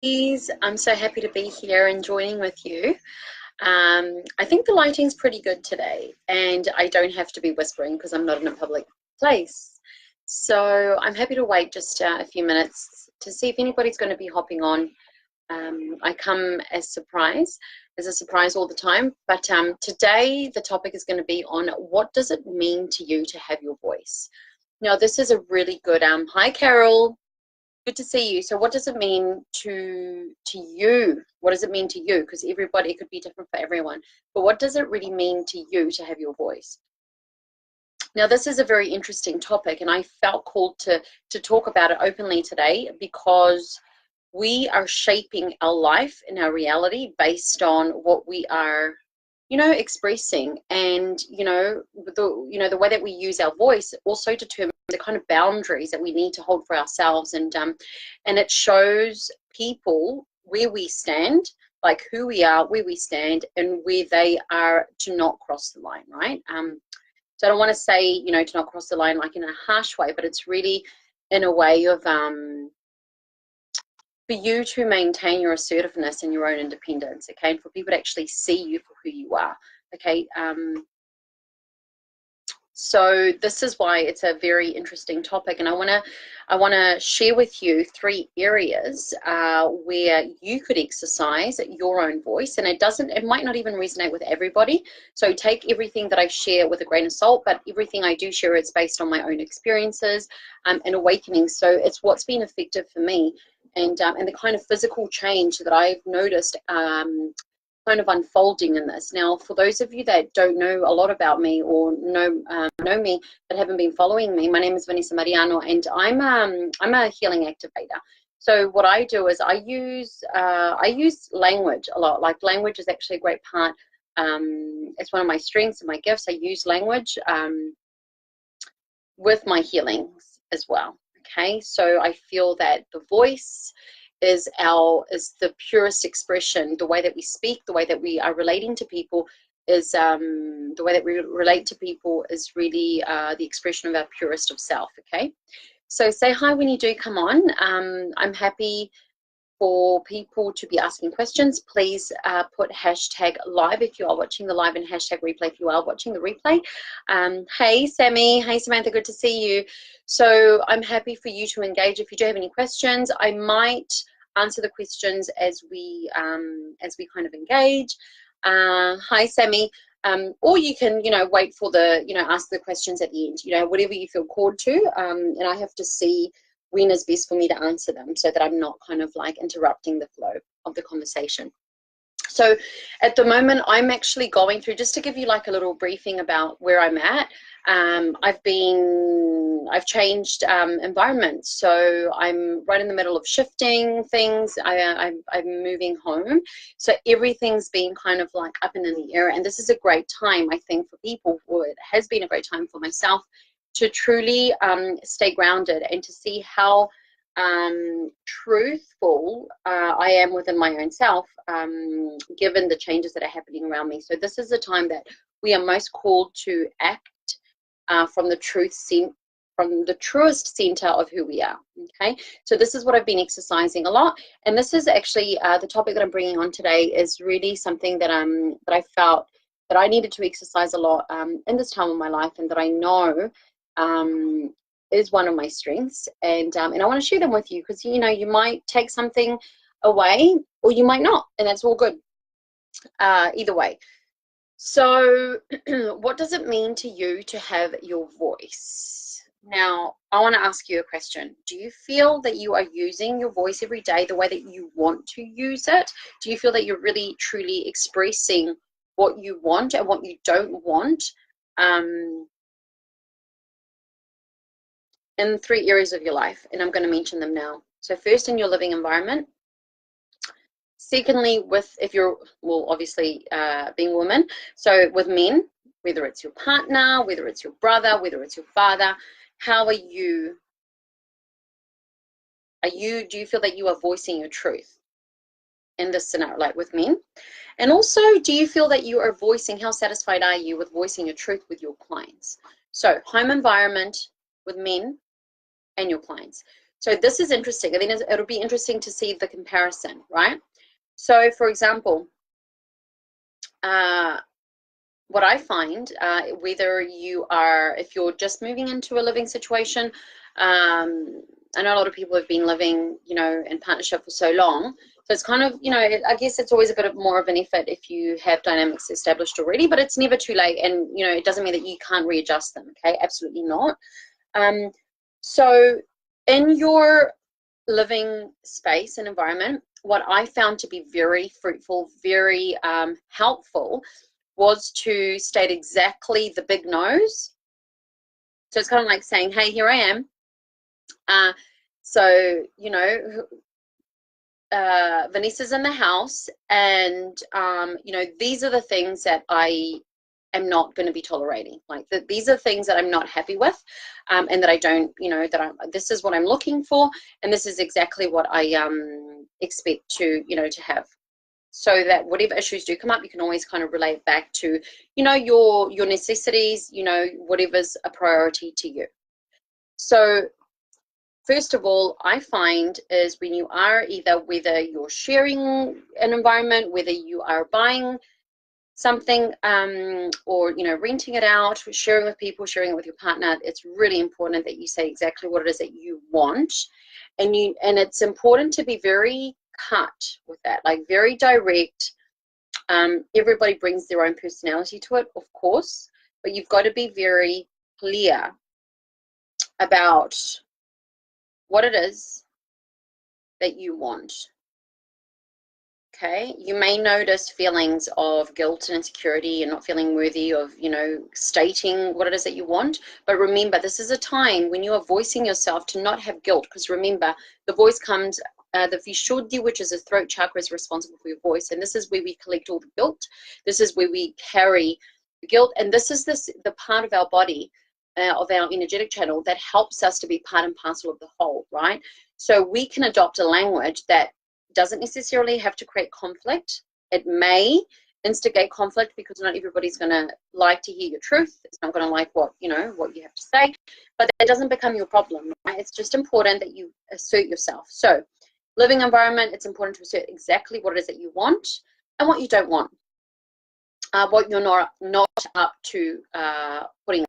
I'm so happy to be here and joining with you. I think the lighting's pretty good today, and I don't have to be whispering because I'm not in a public place. So I'm happy to wait just a few minutes to see if anybody's going to be hopping on. I come as a surprise all the time. But today the topic is going to be on what does it mean to you to have your voice. Now, this is a really good. Hi, Carol. Good to see you. So what does it mean to you? What does it mean to you? Because everybody, it could be different for everyone. But what does it really mean to you to have your voice? Now, this is a very interesting topic, and I felt called to talk about it openly today because we are shaping our life and our reality based on what we are expressing, and the way that we use our voice also determines the kind of boundaries that we need to hold for ourselves, and it shows people where we stand, like who we are, where we stand, and where they are to not cross the line, right? So I don't want to say to not cross the line like in a harsh way, but it's really in a way of for you to maintain your assertiveness and your own independence, okay, and for people to actually see you for who you are, okay. So this is why it's a very interesting topic, and I want to share with you 3 areas where you could exercise your own voice, and it might not even resonate with everybody. So take everything that I share with a grain of salt, but everything I do share, it's based on my own experiences and awakenings. So it's what's been effective for me, and the kind of physical change that I've noticed kind of unfolding in this. Now, for those of you that don't know a lot about me or know me but haven't been following me, my name is Vanessa Mariano, and I'm a healing activator. So what I do is I use language a lot. Like, language is actually a great part. It's one of my strengths and my gifts. I use language with my healings as well. Okay, so I feel that the voice is the purest expression. The way that we speak, the way that we are relating to people is the way that we relate to people is really the expression of our purest of self. Okay, so say hi when you do come on. I'm happy for people to be asking questions. Please put #live if you are watching the live, and #replay if you are watching the replay. Hey Sammy, hey Samantha, good to see you. So I'm happy for you to engage. If you do have any questions, I might answer the questions as we kind of engage. Hi Sammy. Or you can, wait for the, ask the questions at the end, whatever you feel called to. And I have to see when is best for me to answer them so that I'm not kind of like interrupting the flow of the conversation. So at the moment, I'm actually going through, just to give you like a little briefing about where I'm at. I've changed environments, so I'm right in the middle of shifting things. I'm moving home, so everything's been kind of like up and in the air. And this is a great time, I think, for people, or it has been a great time for myself, to truly stay grounded and to see how truthful I am within my own self, given the changes that are happening around me. So this is the time that we are most called to act from the truest center of who we are. Okay, so this is what I've been exercising a lot, and this is actually the topic that I'm bringing on today is really something that I felt that I needed to exercise a lot in this time of my life, and that I know is one of my strengths, and I want to share them with you, because you might take something away or you might not, and that's all good either way. So what does it mean to you to have your voice? Now, I want to ask you a question. Do you feel that you are using your voice every day the way that you want to use it? Do you feel that you're really truly expressing what you want and what you don't want in 3 areas of your life? And I'm going to mention them now. So first, in your living environment. Secondly, if you're, well, obviously being a woman, so with men, whether it's your partner, whether it's your brother, whether it's your father, how are you, do you feel that you are voicing your truth in this scenario, like with men? And also, do you feel that you are voicing, how satisfied are you with voicing your truth with your clients? So home environment with men and your clients. So this is interesting, and then it'll be interesting to see the comparison, right? So, for example, what I find, whether you are, if you're just moving into a living situation, I know a lot of people have been living, you know, in partnership for so long. So it's kind of, you know, I guess it's always a bit of more of an effort if you have dynamics established already, but it's never too late. And, you know, it doesn't mean that you can't readjust them, okay? Absolutely not. So in your living space and environment, what I found to be very fruitful, very helpful, was to state exactly the big no's. So it's kind of like saying, hey, here I am. So, you know, Vanessa's in the house, and, you know, these are the things that I am not going to be tolerating. Like, these are things that I'm not happy with, and that I don't, you know, this is what I'm looking for, and this is exactly what I expect to, you know, to have. So that whatever issues do come up, you can always kind of relate back to, you know, your necessities, you know, whatever's a priority to you. So first of all, I find is when you are whether you're sharing an environment, whether you are buying something, or, you know, renting it out, sharing with people, sharing it with your partner, it's really important that you say exactly what it is that you want. And it's important to be very cut with that, like very direct. Everybody brings their own personality to it, of course, but you've got to be very clear about what it is that you want. Okay, you may notice feelings of guilt and insecurity and not feeling worthy of, you know, stating what it is that you want. But remember, this is a time when you are voicing yourself to not have guilt, because remember, the voice comes, the Vishuddhi, which is the throat chakra, is responsible for your voice. And this is where we collect all the guilt. This is where we carry the guilt. And this is the part of our body, of our energetic channel, that helps us to be part and parcel of the whole, right? So we can adopt a language that doesn't necessarily have to create conflict. It may instigate conflict because not everybody's going to like to hear your truth. It's not going to like what you have to say, but that doesn't become your problem, right? It's just important that you assert yourself. So living environment, it's important to assert exactly what it is that you want and what you don't want, what you're not up to putting